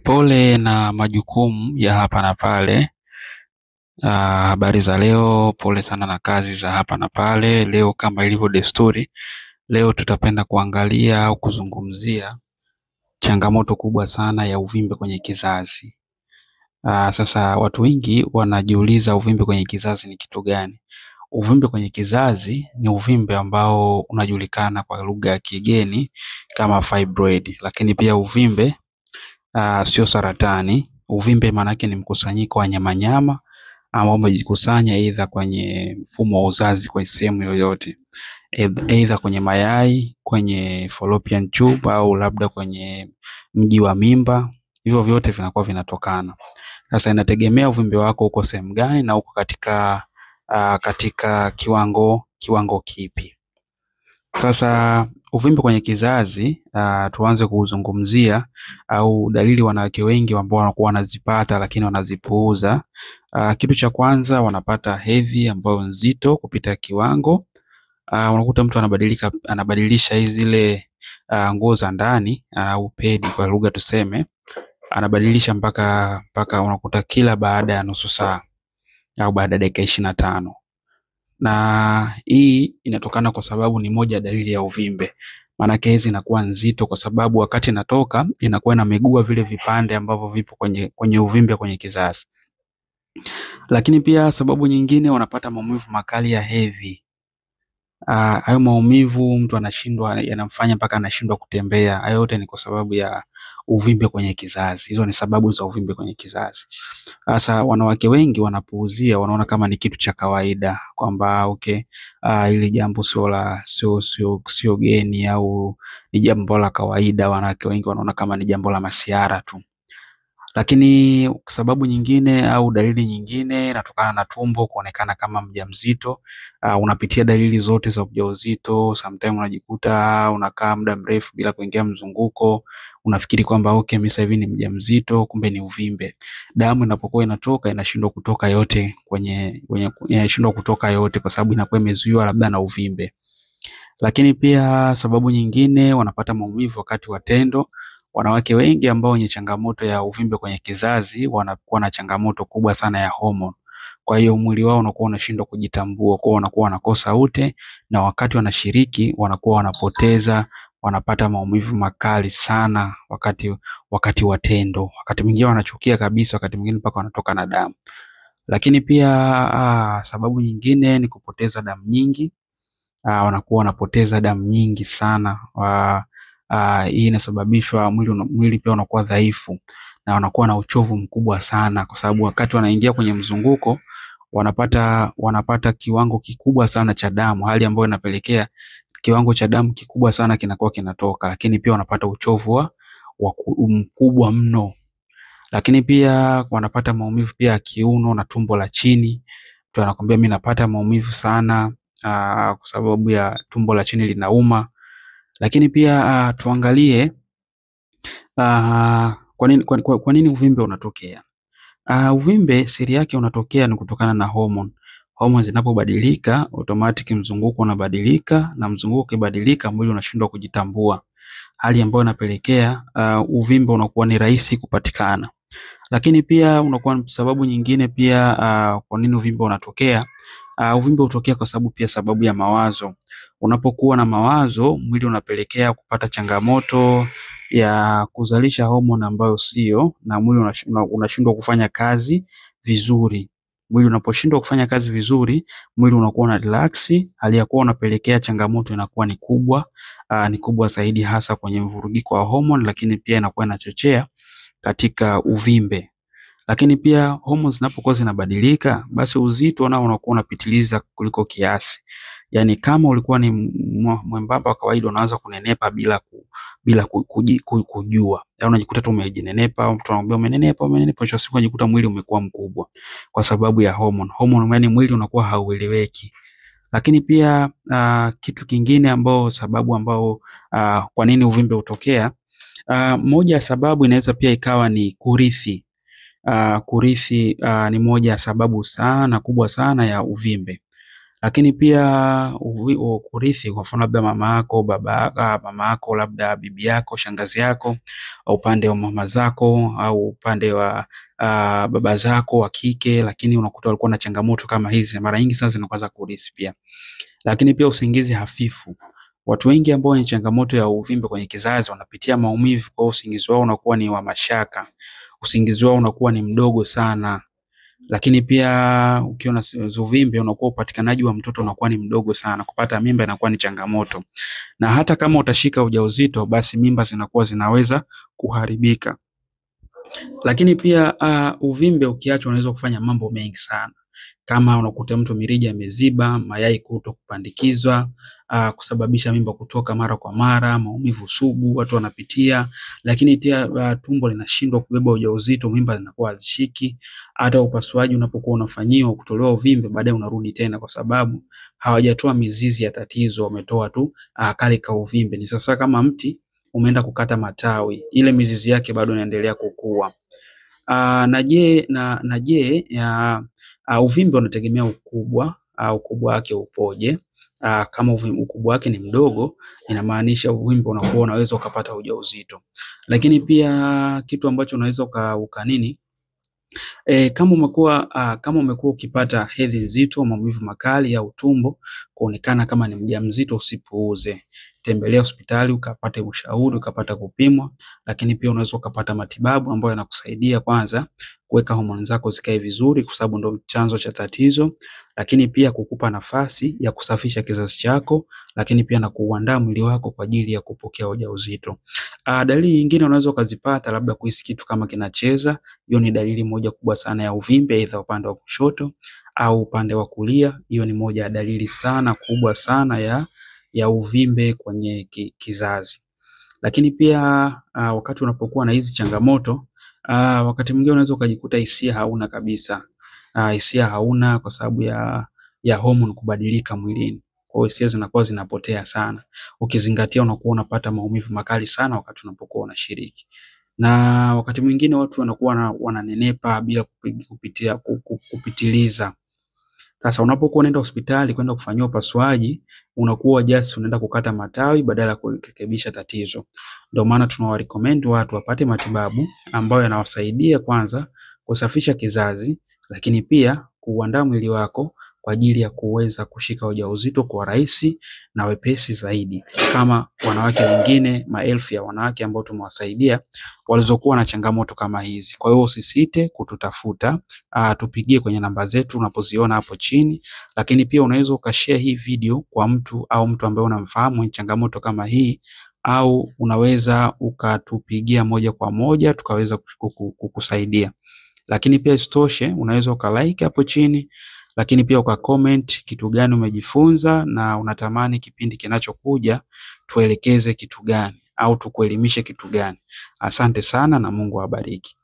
Pole na majukumu ya hapa na pale. Habari za leo, pole sana na kazi za hapa na pale. Leo kama ilivyo desturi, leo tutapenda kuangalia au kuzungumzia changamoto kubwa sana ya uvimbe kwenye kizazi. Sasa watu wengi wanajiuliza uvimbe kwenye kizazi ni kitu gani? Uvimbe kwenye kizazi ni uvimbe ambao unajulikana kwa lugha ya kigeni kama fibroid, lakini pia uvimbe sio saratani. Uvimbe maanake ni mkusanyiko wa nyamanyama ambao umejikusanya aidha kwenye mfumo wa uzazi kwa sehemu yoyote, aidha kwenye mayai, kwenye fallopian tube au labda kwenye mji wa mimba. Hivyo vyote vinakuwa vinatokana. Sasa inategemea uvimbe wako uko sehemu gani na uko katika kiwango kipi. Sasa uvimbe kwenye kizazi, tuanze kuuzungumzia au dalili wanawake wengi ambao wanakuwa wanazipata lakini wanazipuuza. Kitu cha kwanza, wanapata hedhi ambayo nzito kupita kiwango. Unakuta mtu anabadilisha zile nguo za ndani au pedi kwa lugha tuseme, anabadilisha mpaka unakuta kila baada ya nusu saa au baada ya dakika 25. Na hii inatokana kwa sababu ni moja dalili ya uvimbe. Maanake hizi inakuwa nzito kwa sababu wakati inatoka inakuwa inamegua vile vipande ambavyo vipo kwenye uvimbe kwenye kizazi. Lakini pia sababu nyingine, wanapata maumivu makali ya hedhi. Hayo maumivu mtu yanamfanya mpaka anashindwa kutembea. Hayo yote ni kwa sababu ya uvimbe kwenye kizazi. Hizo ni sababu za uvimbe kwenye kizazi. Sasa wanawake wengi wanapuuzia, wanaona kama ni kitu cha kawaida kwamba hili jambo sio geni au ni jambo la kawaida. Wanawake wengi wanaona kama ni jambo la masiara tu. Lakini sababu nyingine au dalili nyingine inatokana na tumbo kuonekana kama mjamzito. Unapitia dalili zote za ujauzito, sometimes unajikuta unakaa muda mrefu bila kuingia mzunguko, unafikiri kwamba mimi sasa hivi ni mjamzito, kumbe ni uvimbe. Damu inapokuwa inatoka inashindwa kutoka yote inashindwa kutoka yote kwa sababu inakuwa imezuiwa labda na uvimbe. Lakini pia sababu nyingine, wanapata maumivu wakati wa tendo. Wanawake wengi ambao wenye changamoto ya uvimbe kwenye kizazi wanakuwa na changamoto kubwa sana ya hormone. Kwa hiyo mwili wao unakuwa unashindwa kujitambua, kwa wanakuwa wanakosa ute, na wakati wanashiriki wanakuwa wanapata maumivu makali sana wakati wa tendo. Wakati mwingine wanachukia kabisa, wakati mwingine mpaka wanatoka na damu. Lakini pia sababu nyingine ni kupoteza damu nyingi. Wanakuwa wanapoteza damu nyingi sana. Hii inasababishwa mwili pia unakuwa dhaifu na wanakuwa na uchovu mkubwa sana, kwa sababu wakati wanaingia kwenye mzunguko wanapata kiwango kikubwa sana cha damu, hali ambayo inapelekea kiwango cha damu kikubwa sana kinakuwa kinatoka. Lakini pia wanapata uchovu mkubwa mno. Lakini pia wanapata maumivu pia ya kiuno na tumbo la chini. Mtu anakuambia mimi napata maumivu sana kwa sababu ya tumbo la chini linauma. Lakini pia tuangalie kwa nini uvimbe unatokea. Uvimbe siri yake unatokea ni kutokana na hormone. Hormone zinapobadilika, automatic mzunguko unabadilika, na mzunguko ukibadilika mwili unashindwa kujitambua, hali ambayo inapelekea uvimbe unakuwa ni rahisi kupatikana. Lakini pia unakuwa sababu nyingine pia kwa nini uvimbe unatokea. Uvimbe hutokea kwa sababu ya mawazo. Unapokuwa na mawazo, mwili unapelekea kupata changamoto ya kuzalisha homoni ambayo sio, na mwili unashindwa kufanya kazi vizuri. Mwili unaposhindwa kufanya kazi vizuri, mwili unakuwa na relax, hali ya kuwa unapelekea changamoto inakuwa ni kubwa zaidi, hasa kwenye mvurugiko wa homoni, lakini pia inakuwa inachochea katika uvimbe. Lakini pia hormones zinapokuwa zinabadilika, basi uzito nao unakuwa unapitiliza kuliko kiasi. Yaani kama ulikuwa ni mwembamba wa kawaida, unaanza kunenepa bila kujua. Yaani unajikuta tu umejinenepa, mtu anakuambia umenenepa, mwisho wa siku unajikuta mwili umekuwa mkubwa kwa sababu ya hormone. Hormone, yaani mwili unakuwa haueleweki. Lakini pia kitu kingine sababu kwa nini uvimbe hutokea, moja ya sababu inaweza pia ikawa ni kurithi. Kurithi ni moja ya sababu kubwa sana ya uvimbe. Lakini pia kurithi, kwa mfano labda mama yako, labda bibi yako, shangazi yako, au upande wa mama zako, au upande wa baba zako wa kike, lakini unakuta walikuwa na changamoto kama hizi, mara nyingi sana zinakuwa za kurithi pia. Lakini pia usingizi hafifu. Watu wengi ambao wenye changamoto ya uvimbe kwenye kizazi wanapitia maumivu, kwa usingizi wao unakuwa ni wa mashaka. Usingizi wao unakuwa ni mdogo sana. Lakini pia ukiwa na uvimbe unakuwa upatikanaji wa mtoto unakuwa ni mdogo sana. Kupata mimba inakuwa ni changamoto. Na hata kama utashika ujauzito, basi mimba zinakuwa zinaweza kuharibika. Lakini pia uvimbe ukiachwa unaweza kufanya mambo mengi sana. Kama unakuta mtu mirija imeziba, mayai kutokupandikizwa, kusababisha mimba kutoka mara kwa mara, maumivu sugu watu wanapitia, lakini pia tumbo linashindwa kubeba ujauzito, mimba zinakuwa hazishiki. Hata upasuaji unapokuwa unafanyiwa kutolewa uvimbe, baadaye unarudi tena, kwa sababu hawajatoa mizizi ya tatizo, wametoa tu kale ka uvimbe. Ni sasa kama mti umeenda kukata matawi, ile mizizi yake bado inaendelea kukua. Uvimbe unategemea ukubwa, ukubwa wake upoje. Kama ukubwa wake ni mdogo, inamaanisha uvimbe unakuwa unaweza ukapata ujauzito. Lakini pia kitu ambacho unaweza kama umekuwa ukipata hedhi nzito, maumivu makali ya utumbo, kuonekana kama ni mjamzito, usipuuze. Tembelea hospitali ukapate ushauri, ukapata kupimwa, lakini pia unaweza ukapata matibabu ambayo yanakusaidia kwanza kuweka homoni zako zikae vizuri, kwa sababu ndio chanzo cha tatizo, lakini pia kukupa nafasi ya kusafisha kizazi chako, lakini pia na kuuandaa mwili wako kwa ajili ya kupokea ujauzito. Dalili nyingine unaweza ukazipata, labda kuhisi kitu kama kinacheza. Hiyo ni dalili moja kubwa sana ya uvimbe, aidha upande wa kushoto au upande wa kulia. Hiyo ni moja ya dalili sana kubwa sana ya uvimbe kwenye kizazi. Lakini pia wakati unapokuwa na hizi changamoto, wakati mwingine unaweza ukajikuta hisia hauna kabisa. Hisia hauna kwa sababu ya homoni kubadilika mwilini. Kwa hiyo hisia zinakuwa zinapotea sana. Ukizingatia unakuwa unapata maumivu makali sana wakati unapokuwa unashiriki. Na wakati mwingine watu wanakuwa wananenepa bila kupitiliza. Sasa unapokuwa unaenda hospitali kwenda kufanyiwa upasuaji, unakuwa just unaenda kukata matawi badala ya kurekebisha tatizo. Ndio maana tunawarecommend watu wapate matibabu ambayo yanawasaidia kwanza kusafisha kizazi, lakini pia kuuandaa mwili wako kwa ajili ya kuweza kushika ujauzito kwa rahisi na wepesi zaidi, kama wanawake wengine, maelfu ya wanawake ambao tumewasaidia walizokuwa na changamoto kama hizi. Kwa hiyo usisite kututafuta, tupigie kwenye namba zetu unapoziona hapo chini, lakini pia unaweza ukashare hii video kwa mtu ambaye unamfahamu mwenye changamoto kama hii, au unaweza ukatupigia moja kwa moja tukaweza kukusaidia. Lakini pia isitoshe, unaweza ukalike hapo chini, lakini pia ukacomment kitu gani umejifunza na unatamani kipindi kinachokuja tuelekeze kitu gani au tukuelimishe kitu gani. Asante sana na Mungu awabariki.